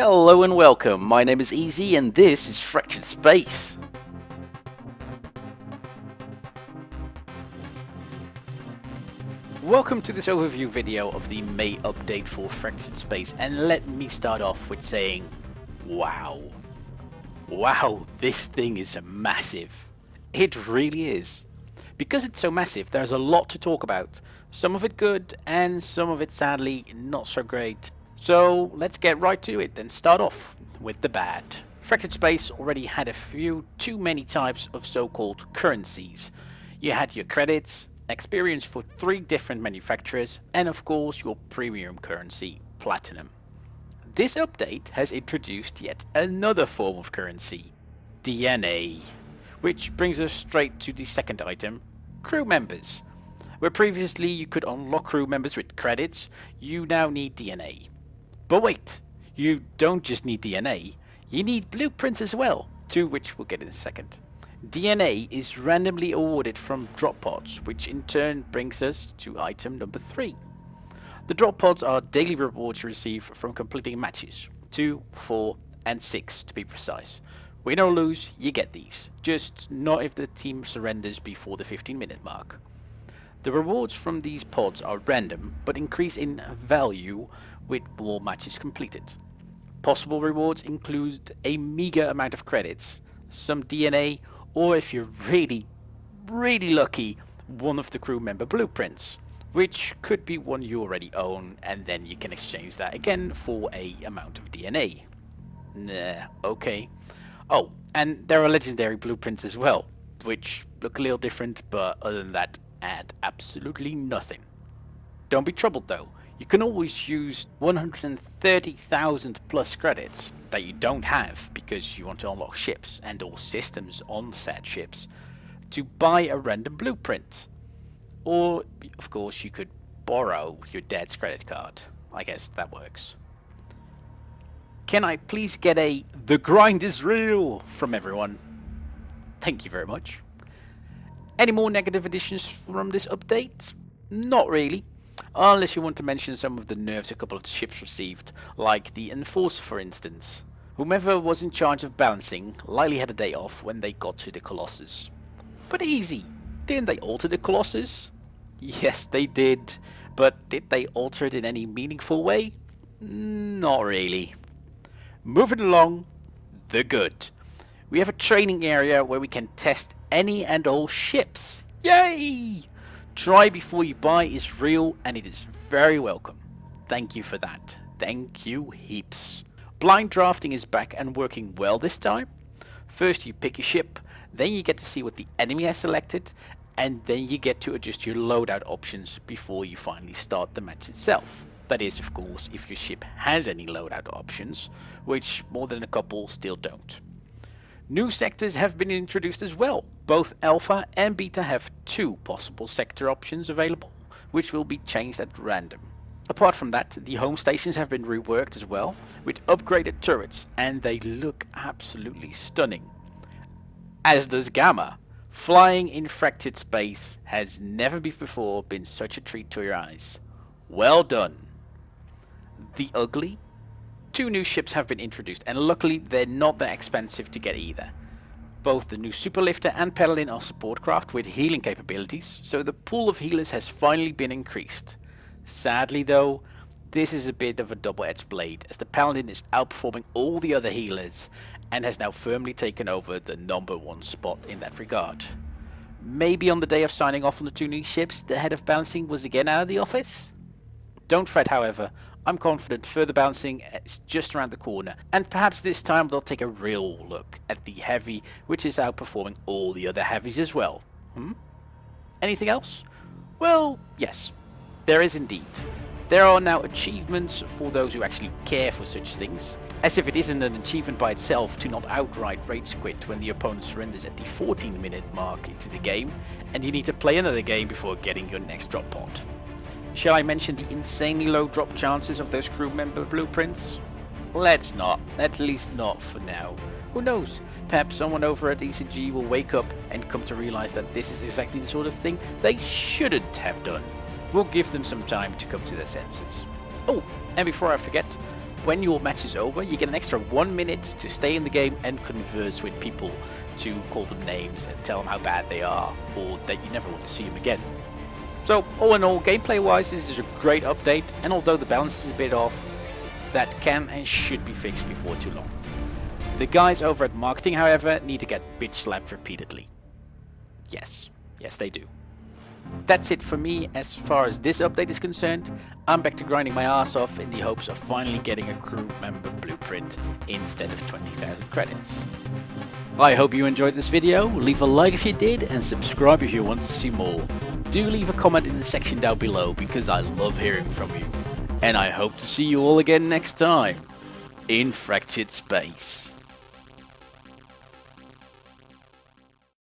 Hello and welcome, my name is EeZeE and this is Fractured Space. Welcome to this overview video of the May update for Fractured Space, and let me start off with saying, wow. Wow, this thing is massive. It really is. Because it's so massive, there's a lot to talk about. Some of it good and some of it sadly not so great. So let's get right to it and start off with the bad. Fractured Space already had a few too many types of so-called currencies. You had your credits, experience for 3 different manufacturers, and of course your premium currency, platinum. This update has introduced yet another form of currency, DNA, which brings us straight to the second item, crew members. Where previously you could unlock crew members with credits, you now need DNA. But wait, you don't just need DNA, you need blueprints as well, to which we'll get in a second. DNA is randomly awarded from drop pods, which in turn brings us to item number 3. The drop pods are daily rewards you receive from completing matches, 2, 4 and 6 to be precise. Win or lose, you get these, just not if the team surrenders before the 15-minute mark. The rewards from these pods are random, but increase in value with more matches completed. Possible rewards include a meager amount of credits, some DNA, or if you're really lucky, one of the crew member blueprints, which could be one you already own, and then you can exchange that again for a amount of DNA. Nah, okay. Oh, and there are legendary blueprints as well, which look a little different, but other than that, add absolutely nothing. Don't be troubled though, you can always use 130,000 plus credits that you don't have because you want to unlock ships and or systems on said ships to buy a random blueprint. Or, of course, you could borrow your dad's credit card. I guess that works. Can I please get a "the grind is real" from everyone? Thank you very much. Any more negative additions from this update? Not really. Unless you want to mention some of the nerfs a couple of ships received, like the Enforcer for instance. Whomever was in charge of balancing likely had a day off when they got to the Colossus. But easy, didn't they alter the Colossus? Yes they did, but did they alter it in any meaningful way? Not really. Moving along, the good. We have a training area where we can test any and all ships. Yay! Try before you buy is real and it is very welcome. Thank you for that. Thank you heaps. Blind drafting is back and working well this time. First you pick your ship, then you get to see what the enemy has selected, and then you get to adjust your loadout options before you finally start the match itself. That is, of course, if your ship has any loadout options, which more than a couple still don't. New sectors have been introduced as well. Both Alpha and Beta have 2 possible sector options available, which will be changed at random. Apart from that, the home stations have been reworked as well, with upgraded turrets, and they look absolutely stunning. As does Gamma. Flying in Fractured Space has never before been such a treat to your eyes. Well done. The ugly? 2 new ships have been introduced, and luckily they're not that expensive to get either. Both the new Superlifter and Paladin are support craft with healing capabilities, so the pool of healers has finally been increased. Sadly though, this is a bit of a double-edged blade, as the Paladin is outperforming all the other healers, and has now firmly taken over the #1 spot in that regard. Maybe on the day of signing off on the 2 new ships, the head of balancing was again out of the office? Don't fret however, I'm confident further balancing is just around the corner, and perhaps this time they'll take a real look at the heavy, which is outperforming all the other heavies as well. Anything else? Well, yes, there is indeed. There are now achievements for those who actually care for such things, as if it isn't an achievement by itself to not outright rage quit when the opponent surrenders at the 14-minute mark into the game, and you need to play another game before getting your next drop pod. Shall I mention the insanely low drop chances of those crew member blueprints? Let's not, at least not for now. Who knows, perhaps someone over at EeZeE will wake up and come to realize that this is exactly the sort of thing they shouldn't have done. We'll give them some time to come to their senses. Oh, and before I forget, when your match is over, you get an extra 1 minute to stay in the game and converse with people, to call them names and tell them how bad they are, or that you never want to see them again. So all in all, gameplay wise, this is a great update, and although the balance is a bit off, that can and should be fixed before too long. The guys over at marketing, however, need to get bitch slapped repeatedly. Yes, they do. That's it for me as far as this update is concerned. I'm back to grinding my ass off in the hopes of finally getting a crew member blueprint instead of 20,000 credits. I hope you enjoyed this video. Leave a like if you did and subscribe if you want to see more. Do leave a comment in the section down below because I love hearing from you. And I hope to see you all again next time in Fractured Space.